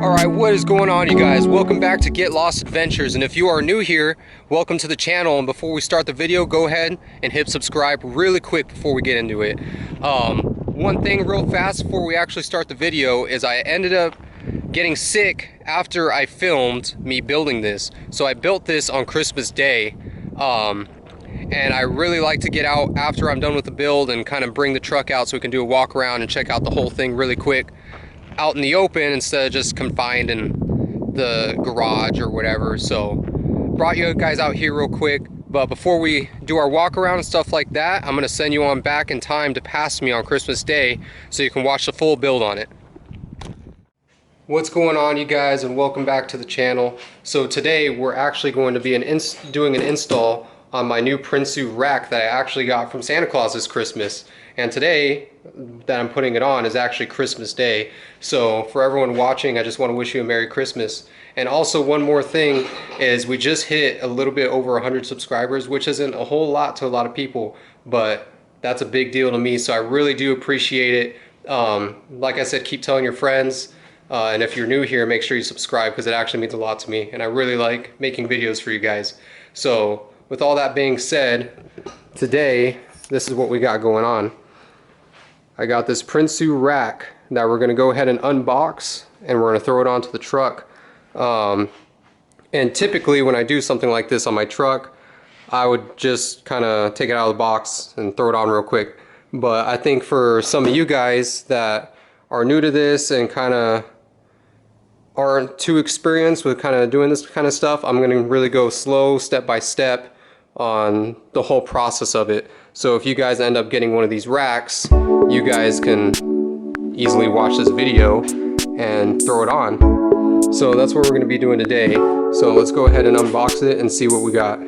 Alright, what is going on, you guys? Welcome back to Get Lost Adventures, and if you are new here, welcome to the channel. And before we start the video, go ahead and hit subscribe really quick before we get into it. One thing real fast before we actually start the video is I ended up getting sick after I filmed me building this. So I built this on Christmas Day, and I really like to get out after I'm done with the build and kind of bring the truck out so we can do a walk around and check out the whole thing really quick out in the open instead of just confined in the garage or whatever. So brought you guys out here real quick, but before we do our walk around and stuff like that, I'm gonna send you on back in time to pass me on Christmas Day so you can watch the full build on it. What's going on, you guys, and welcome back to the channel. So today we're actually going to be doing an install on my new Prinsu rack that I actually got from Santa Claus this Christmas. And today that I'm putting it on is actually Christmas Day. So for everyone watching, I just want to wish you a Merry Christmas. And also one more thing is we just hit a little bit over 100 subscribers, which isn't a whole lot to a lot of people, but that's a big deal to me. So I really do appreciate it. Like I said, keep telling your friends. And if you're new here, make sure you subscribe because it actually means a lot to me. And I really like making videos for you guys. So with all that being said, today, this is what we got going on. I got this Prinsu rack that we're going to go ahead and unbox, and we're going to throw it onto the truck. And typically when I do something like this on my truck, I would just kind of take it out of the box and throw it on real quick. But I think for some of you guys that are new to this and kind of aren't too experienced with kind of doing this kind of stuff, I'm going to really go slow, step by step on the whole process of it. So if you guys end up getting one of these racks, you guys can easily watch this video and throw it on. So that's what we're going to be doing today. So let's go ahead and unbox it and see what we got.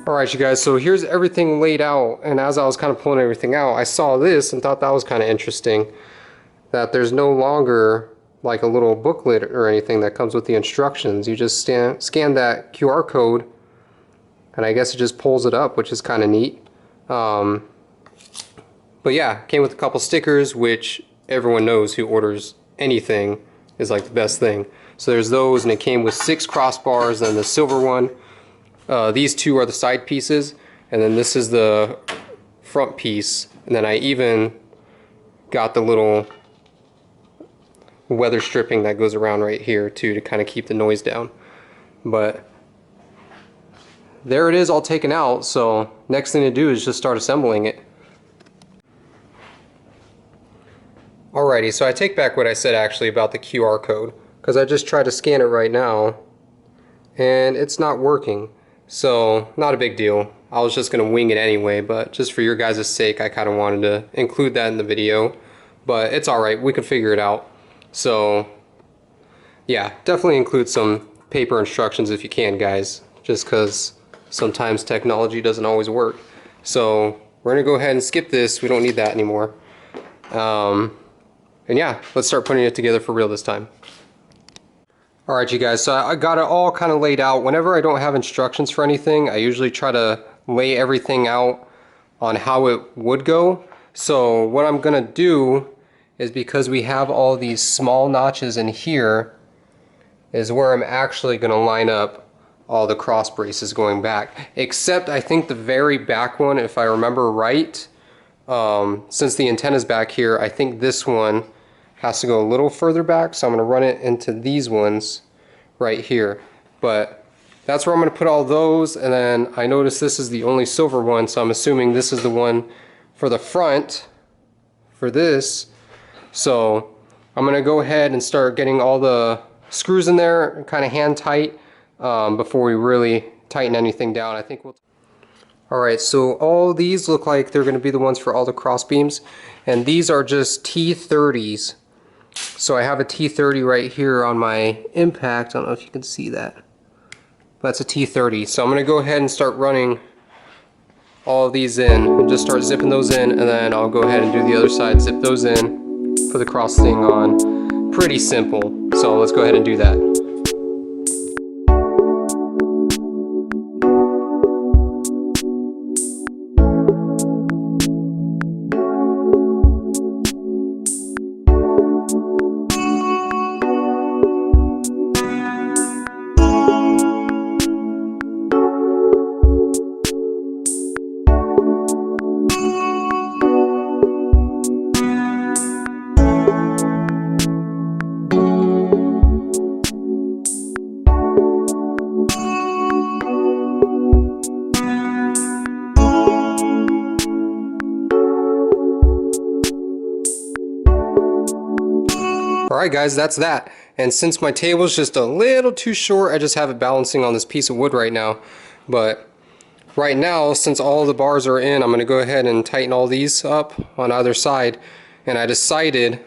Alright, you guys, so here's everything laid out, and as I was kind of pulling everything out, I saw this and thought that was kind of interesting, that there's no longer like a little booklet or anything that comes with the instructions. You just scan that QR code, and I guess it just pulls it up, which is kind of neat. But yeah, came with a couple stickers, which everyone knows who orders anything is like the best thing. So there's those, and it came with 6 crossbars and the silver one. These two are the side pieces, and then this is the front piece, and then I even got the little weather stripping that goes around right here too to kind of keep the noise down. But there it is, all taken out. So next thing to do is just start assembling it. Alrighty, so I take back what I said actually about the QR code, because I just tried to scan it right now and it's not working. So not a big deal. I was just gonna wing it anyway, but just for your guys' sake, I kind of wanted to include that in the video. But it's alright, we can figure it out. So yeah, definitely include some paper instructions if you can, guys, just because sometimes technology doesn't always work. So we're gonna go ahead and skip this. We don't need that anymore. And yeah, let's start putting it together for real this time. Alright, you guys, so I got it all kind of laid out. Whenever I don't have instructions for anything, I usually try to lay everything out on how it would go. So what I'm gonna do is, because we have all these small notches in here, is where I'm actually gonna line up all the cross braces going back. Except I think the very back one, if I remember right, since the antenna's back here, I think this one has to go a little further back, so I'm going to run it into these ones right here. But that's where I'm going to put all those, and then I noticed this is the only silver one, so I'm assuming this is the one for the front for this. So I'm going to go ahead and start getting all the screws in there kind of hand tight before we really tighten anything down. I think we'll... Alright, so all these look like they're going to be the ones for all the cross beams, and these are just T30s. So I have a T30 right here on my impact. I don't know if you can see that. That's a T30. So I'm going to go ahead and start running all of these in and just start zipping those in, and then I'll go ahead and do the other side, zip those in, put the cross thing on. Pretty simple. So let's go ahead and do that. Alright guys, that's that. And since my table's just a little too short, I just have it balancing on this piece of wood right now. But right now, since all the bars are in, I'm going to go ahead and tighten all these up on either side. And I decided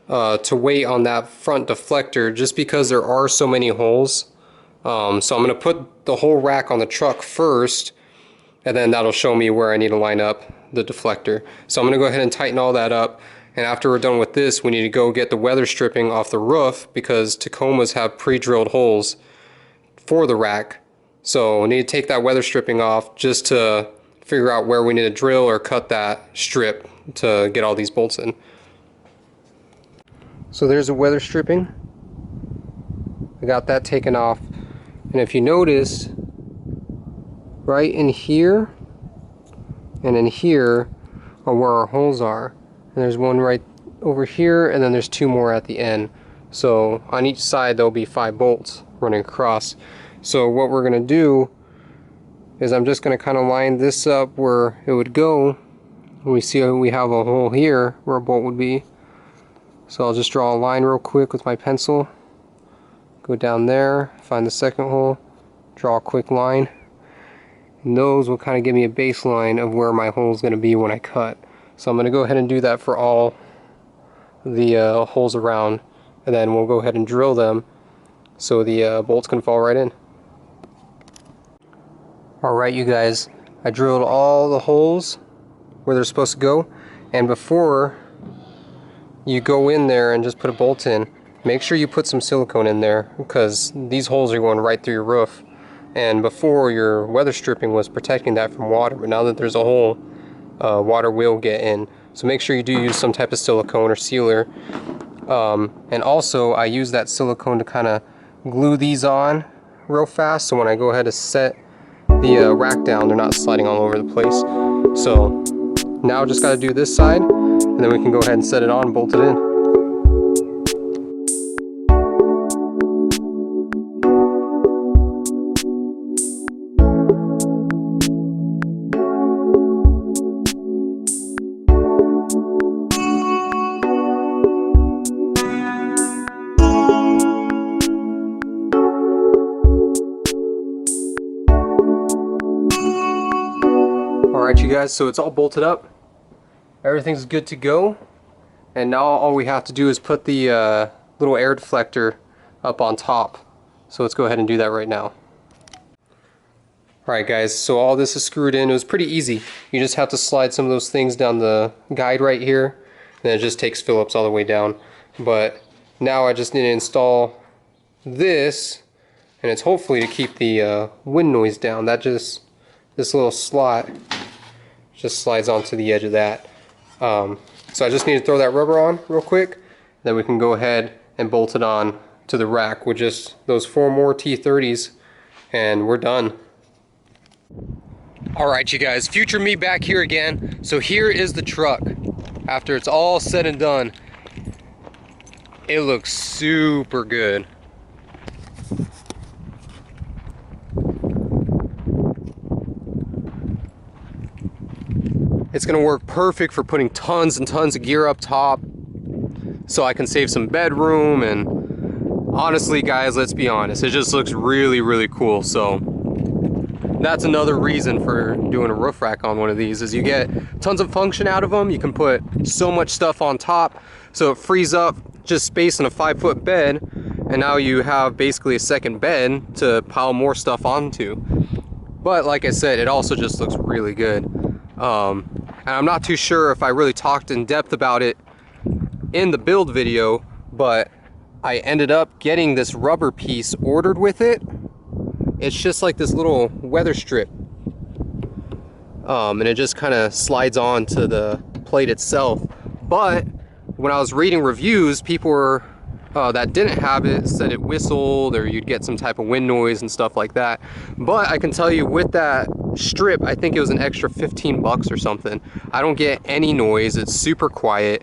to wait on that front deflector just because there are so many holes. So I'm going to put the whole rack on the truck first, and then that'll show me where I need to line up the deflector. So I'm going to go ahead and tighten all that up. And after we're done with this, we need to go get the weather stripping off the roof because Tacomas have pre-drilled holes for the rack. So we need to take that weather stripping off just to figure out where we need to drill or cut that strip to get all these bolts in. So there's the weather stripping. I got that taken off. And if you notice, right in here and in here are where our holes are. And there's one right over here, and then there's two more at the end. So on each side there'll be 5 bolts running across. So what we're going to do is I'm just going to kind of line this up where it would go. We see we have a hole here where a bolt would be. So I'll just draw a line real quick with my pencil. Go down there, find the second hole, draw a quick line. And those will kind of give me a baseline of where my hole is going to be when I cut. So I'm going to go ahead and do that for all the holes around, and then we'll go ahead and drill them so the bolts can fall right in. Alright you guys, I drilled all the holes where they're supposed to go, and before you go in there and just put a bolt in, make sure you put some silicone in there because these holes are going right through your roof. And before, your weather stripping was protecting that from water, but now that there's a hole, water will get in. So make sure you do use some type of silicone or sealer. And also I use that silicone to kind of glue these on real fast, so when I go ahead to set the rack down, they're not sliding all over the place. So now just got to do this side, and then we can go ahead and set it on and bolt it in. Alright you guys, so it's all bolted up. Everything's good to go. And now all we have to do is put the little air deflector up on top. So let's go ahead and do that right now. Alright guys, so all this is screwed in. It was pretty easy. You just have to slide some of those things down the guide right here. And then it just takes Phillips all the way down. But now I just need to install this. And it's hopefully to keep the wind noise down. This little slot just slides onto the edge of that. So I just need to throw that rubber on real quick, then we can go ahead and bolt it on to the rack with just those 4 more T30s, and we're done. Alright you guys, future me back here again. So here is the truck after it's all said and done. It looks super good. It's going to work perfect for putting tons and tons of gear up top, so I can save some bedroom. And honestly guys, let's be honest, it just looks really, really cool. So that's another reason for doing a roof rack on one of these, is you get tons of function out of them. You can put so much stuff on top, so it frees up just space in a 5-foot bed, and now you have basically a second bed to pile more stuff onto. But like I said, it also just looks really good. And I'm not too sure if I really talked in depth about it in the build video, but I ended up getting this rubber piece ordered with it. It's just like this little weather strip, and it just kind of slides on to the plate itself. But when I was reading reviews, people were that didn't have it said it whistled, or you'd get some type of wind noise and stuff like that. But I can tell you, with that strip, I think it was an extra 15 bucks or something. I don't get any noise. It's super quiet.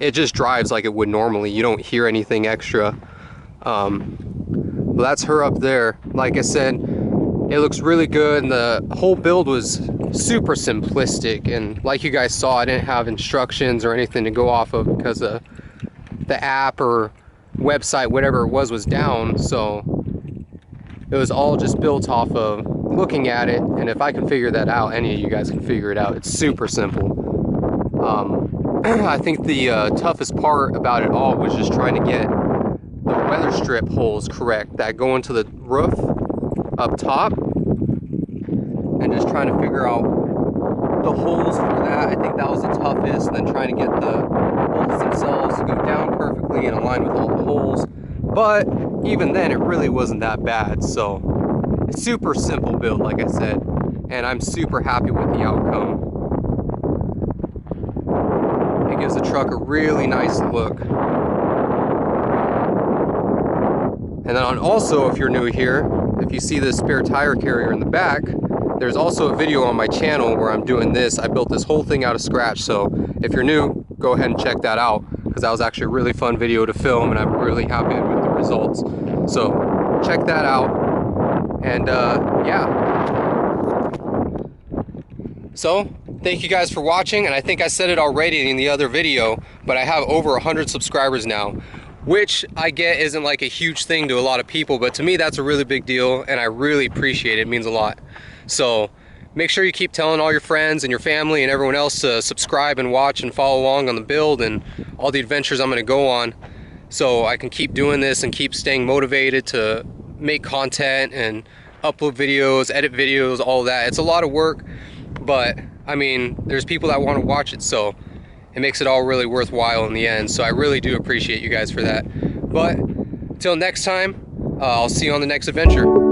It just drives like it would normally. You don't hear anything extra. But that's her up there. Like I said, it looks really good, and the whole build was super simplistic. And like you guys saw, I didn't have instructions or anything to go off of because the app or website, whatever it was down. So it was all just built off of looking at it, and if I can figure that out, any of you guys can figure it out. It's super simple. I think the toughest part about it all was just trying to get the weather strip holes correct that go into the roof up top, and just trying to figure out the holes for that. I think that was the toughest, and then trying to get the bolts themselves to go down perfectly and align with all the holes. But even then, it really wasn't that bad. So it's super simple build, like I said, and I'm super happy with the outcome. It gives the truck a really nice look. And then also, if you're new here, if you see this spare tire carrier in the back, there's also a video on my channel where I'm doing this. I built this whole thing out of scratch. So if you're new, go ahead and check that out, because that was actually a really fun video to film, and I'm really happy with the results. So check that out. And yeah. So thank you guys for watching, and I think I said it already in the other video, but I have over 100 subscribers now, which I get isn't like a huge thing to a lot of people, but to me that's a really big deal, and I really appreciate it. It means a lot. So make sure you keep telling all your friends and your family and everyone else to subscribe and watch and follow along on the build and all the adventures I'm going to go on, so I can keep doing this and keep staying motivated to make content and upload videos, edit videos, all that. It's a lot of work, but I mean, there's people that want to watch it, so it makes it all really worthwhile in the end. So I really do appreciate you guys for that. But till next time, I'll see you on the next adventure.